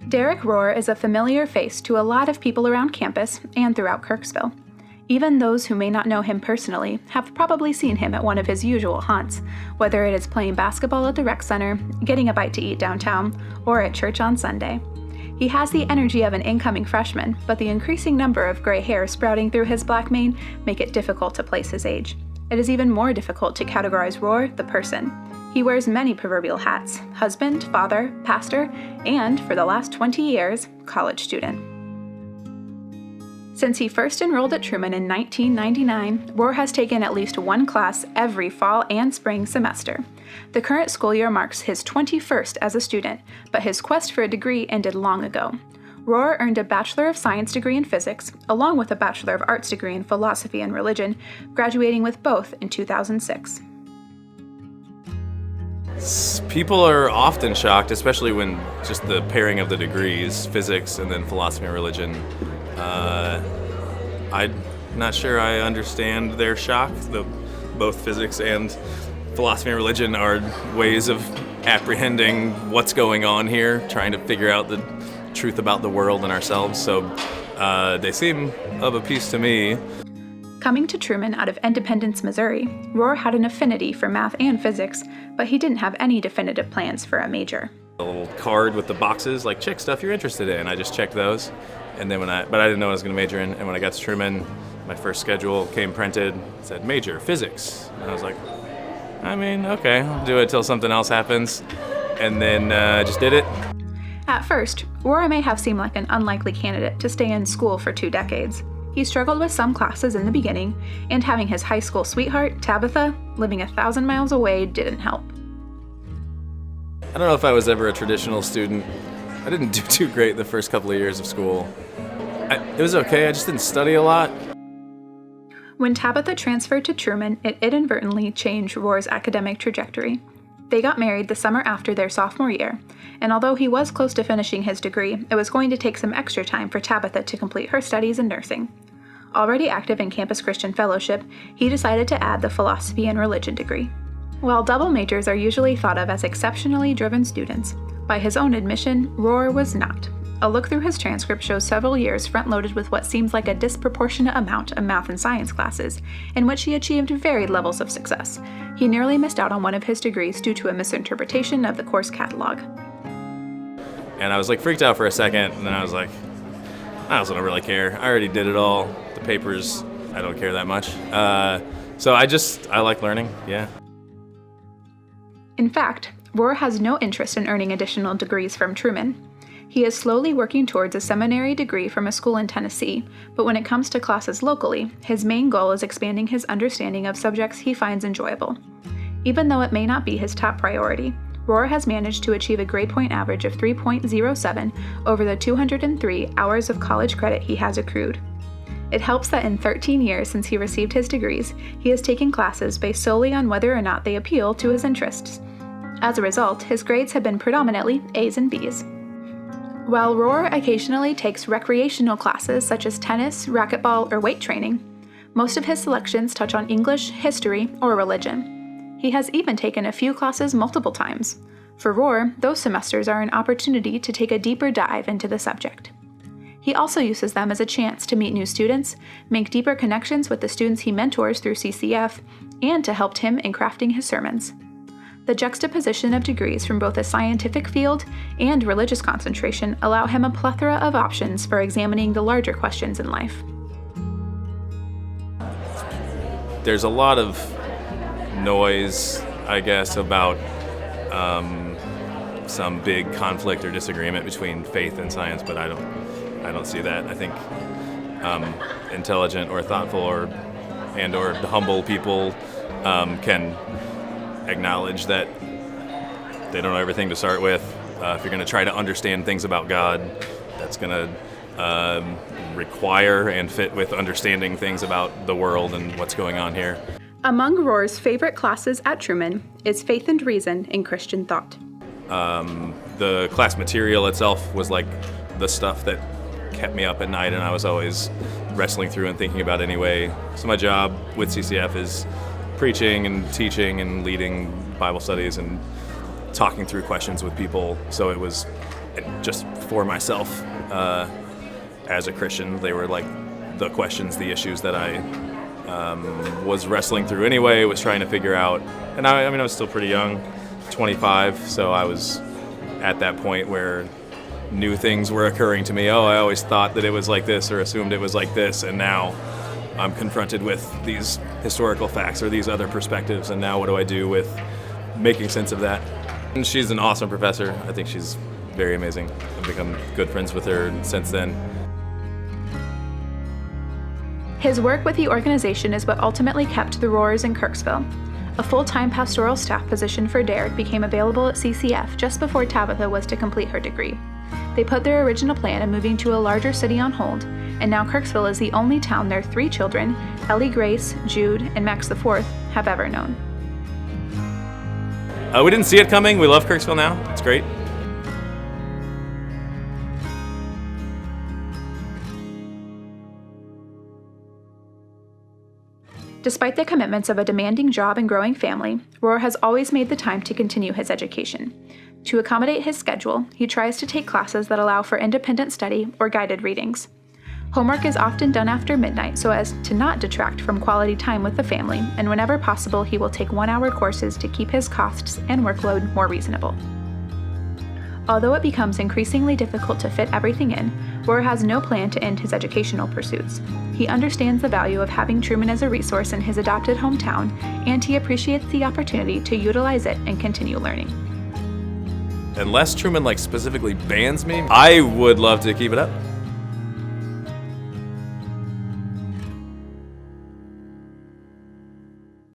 Derrick Rohr is a familiar face to a lot of people around campus and throughout Kirksville. Even those who may not know him personally have probably seen him at one of his usual haunts, whether it is playing basketball at the rec center, getting a bite to eat downtown, or at church on Sunday. He has the energy of an incoming freshman, but the increasing number of gray hair sprouting through his black mane make it difficult to place his age. It is even more difficult to categorize Rohr, the person. He wears many proverbial hats: husband, father, pastor, and, for the last 20 years, college student. Since he first enrolled at Truman in 1999, Rohr has taken at least one class every fall and spring semester. The current school year marks his 21st as a student, but his quest for a degree ended long ago. Rohr earned a Bachelor of Science degree in physics, along with a Bachelor of Arts degree in philosophy and religion, graduating with both in 2006. People are often shocked, especially when just the pairing of the degrees, physics and then philosophy and religion. I'm not sure I understand their shock. Both physics and philosophy and religion are ways of apprehending what's going on here, trying to figure out the truth about the world and ourselves, so they seem of a piece to me. Coming to Truman out of Independence, Missouri, Rohr had an affinity for math and physics, but he didn't have any definitive plans for a major. A little card with the boxes, like check stuff you're interested in. I just checked those, and then but I didn't know what I was going to major in. And when I got to Truman, my first schedule came printed. It said major physics, and I was like, I mean, okay, I'll do it till something else happens, and then just did it. At first, Rohr may have seemed like an unlikely candidate to stay in school for 2 decades. He struggled with some classes in the beginning, and having his high school sweetheart, Tabitha, living 1,000 miles away didn't help. I don't know if I was ever a traditional student. I didn't do too great the first couple of years of school. It was okay, I just didn't study a lot. When Tabitha transferred to Truman, it inadvertently changed Rohr's academic trajectory. They got married the summer after their sophomore year, and although he was close to finishing his degree, it was going to take some extra time for Tabitha to complete her studies in nursing. Already active in Campus Christian Fellowship, he decided to add the philosophy and religion degree. While double majors are usually thought of as exceptionally driven students, by his own admission, Rohr was not. A look through his transcript shows several years front-loaded with what seems like a disproportionate amount of math and science classes, in which he achieved varied levels of success. He nearly missed out on one of his degrees due to a misinterpretation of the course catalog. And I was like freaked out for a second, and then I was like, I also don't really care. I already did it all. The papers, I don't care that much. So I like learning, yeah. In fact, Rohr has no interest in earning additional degrees from Truman. He is slowly working towards a seminary degree from a school in Tennessee, but when it comes to classes locally, his main goal is expanding his understanding of subjects he finds enjoyable. Even though it may not be his top priority, Rohr has managed to achieve a grade point average of 3.07 over the 203 hours of college credit he has accrued. It helps that in 13 years since he received his degrees, he has taken classes based solely on whether or not they appeal to his interests. As a result, his grades have been predominantly A's and B's. While Rohr occasionally takes recreational classes such as tennis, racquetball, or weight training, most of his selections touch on English, history, or religion. He has even taken a few classes multiple times. For Rohr, those semesters are an opportunity to take a deeper dive into the subject. He also uses them as a chance to meet new students, make deeper connections with the students he mentors through CCF, and to help him in crafting his sermons. The juxtaposition of degrees from both a scientific field and religious concentration allow him a plethora of options for examining the larger questions in life. There's a lot of noise, I guess, about some big conflict or disagreement between faith and science, but I don't see that. I think intelligent or thoughtful or humble people can acknowledge that they don't know everything to start with. If you're going to try to understand things about God, that's going to require and fit with understanding things about the world and what's going on here. Among Rohr's favorite classes at Truman is Faith and Reason in Christian Thought. The class material itself was like the stuff that kept me up at night, and I was always wrestling through and thinking about anyway. So my job with CCF is preaching and teaching and leading Bible studies and talking through questions with people. So it was just for myself as a Christian. They were like the questions, the issues that I was wrestling through anyway, was trying to figure out. And I was still pretty young, 25, so I was at that point where new things were occurring to me. Oh, I always thought that it was like this or assumed it was like this, and now I'm confronted with these historical facts or these other perspectives, and now what do I do with making sense of that? And she's an awesome professor. I think she's very amazing. I've become good friends with her since then. His work with the organization is what ultimately kept the Rohrs in Kirksville. A full-time pastoral staff position for Dereck became available at CCF just before Tabitha was to complete her degree. They put their original plan of moving to a larger city on hold, and now Kirksville is the only town their 3 children, Ellie Grace, Jude, and Max IV, have ever known. We didn't see it coming. We love Kirksville now. It's great. Despite the commitments of a demanding job and growing family, Rohr has always made the time to continue his education. To accommodate his schedule, he tries to take classes that allow for independent study or guided readings. Homework is often done after midnight so as to not detract from quality time with the family, and whenever possible, he will take 1-hour courses to keep his costs and workload more reasonable. Although it becomes increasingly difficult to fit everything in, Rohr has no plan to end his educational pursuits. He understands the value of having Truman as a resource in his adopted hometown, and he appreciates the opportunity to utilize it and continue learning. Unless Truman specifically bans me, I would love to keep it up.